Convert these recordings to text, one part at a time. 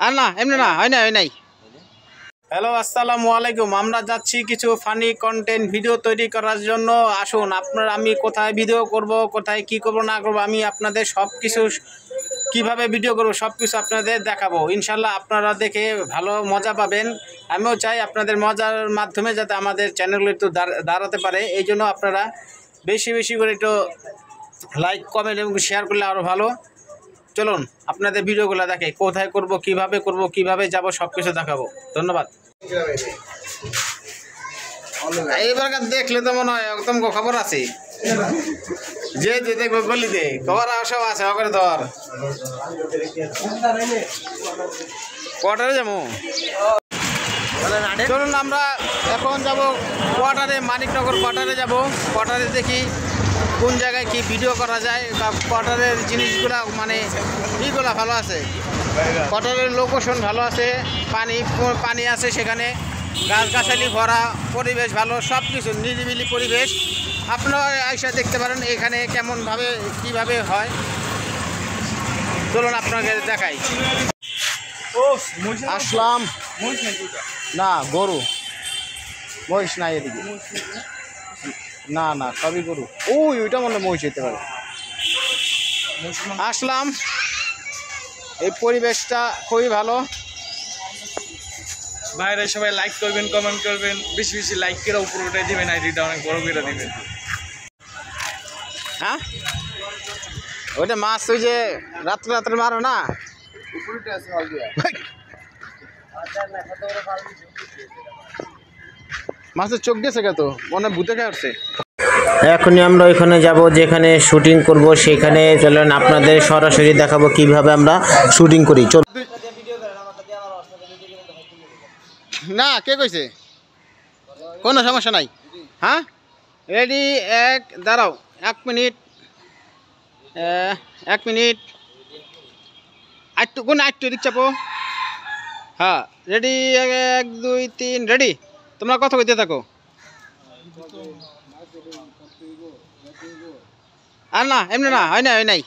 আর না এমনি না হয় নাই। হ্যালো আসসালামু আলাইকুম। আমরা যাচ্ছি কিছু ফানি কন্টেন্ট ভিডিও তৈরি করার জন্য। আসুন আমি কোথায় ভিডিও করব, কোথায় কি করব না করব, আমি আপনাদের সব কিছু কীভাবে ভিডিও করব সব কিছু আপনাদের দেখাবো। ইনশাল্লাহ আপনারা দেখে ভালো মজা পাবেন। আমিও চাই আপনাদের মজার মাধ্যমে যাতে আমাদের চ্যানেলগুলো একটু দাঁড়াতে পারে। এই জন্য আপনারা বেশি বেশি করে একটু লাইক কমেন্ট এবং শেয়ার করলে আরও ভালো। চলুন আপনাদের ভিডিওগুলো দেখে, কোথায় করব, কিভাবে যাব সব কিছু দেখাবো। ধন্যবাদ। এইবার দেখলে তো মনে হয় একদম খবর আছে, যে দেখবো গলিতে খবর সব আছে ওখানে। ধর কোয়ার্টারে যাবো। চলুন আমরা এখন যাব কোয়ার্টারে, মানিকনগর কোয়ার্টারে যাব। কোয়ার্টারে দেখি কোন জায়গায় কি ভিডিও করা যায় বা কোয়ার্টারের জিনিসগুলা মানে ইগুলা ভালো আছে। কোয়ার্টারের লোকেশন ভালো আছে, পানি আছে, সেখানে গাছগাছালি ভরা, পরিবেশ ভালো, সব কিছু নিরিবিলি পরিবেশ। আপনারা আইসা দেখতে পারেন এখানে কেমনভাবে কিভাবে হয়। চলুন আপনাকে দেখাই। আসলাম না, গরু মহিষ নাই এদিকে, না না সবই গরু। ওইটা মনে হয় মহিষ হতে পারে। আসলাম, এই পরিবেশটা খুবই ভালো। বাইরে সবাই লাইক করবেন, কমেন্ট করবেন, বেশি বেশি লাইক করে উপরে উঠে দিবেন, আইডিটা অনেক বড় করে দিবেন। হ্যাঁ ওইটা মাছ ওই যে রাত্রে মারো না, মাছের চোখ গেছে কত মনে ভূতে খেয়ে উঠছে। এখনই আমরা ওইখানে যাব যেখানে শুটিং করব, সেখানে চলেন আপনাদের সরাসরি দেখাবো কিভাবে আমরা শুটিং করি। চল না, কে কইছে? কোনো সমস্যা নাই। হ্যাঁ রেডি, দাঁড়াও 1 মিনিট, 1 মিনিট। আটটু কোন আটটু দিক চাপো। হ্যাঁ রেডি, 1 2 3 রেডি। তোমরা কথা কইতে থাকো। আর না এমনি না হয় নাই।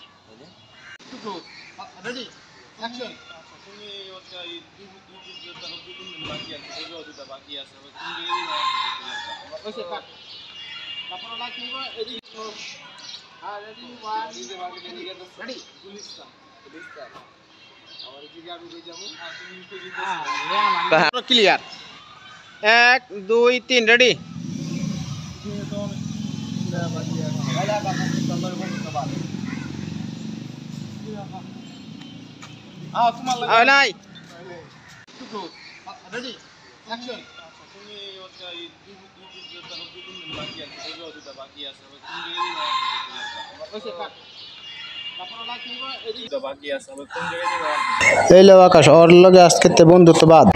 Clear, 1 2 3 ready. নাই রেডি অ্যাকশন। এই লো আকাশ, ওর লগে আজকে বন্ধুত্ব বাদ।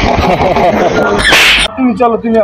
তুমি চলো, তুমি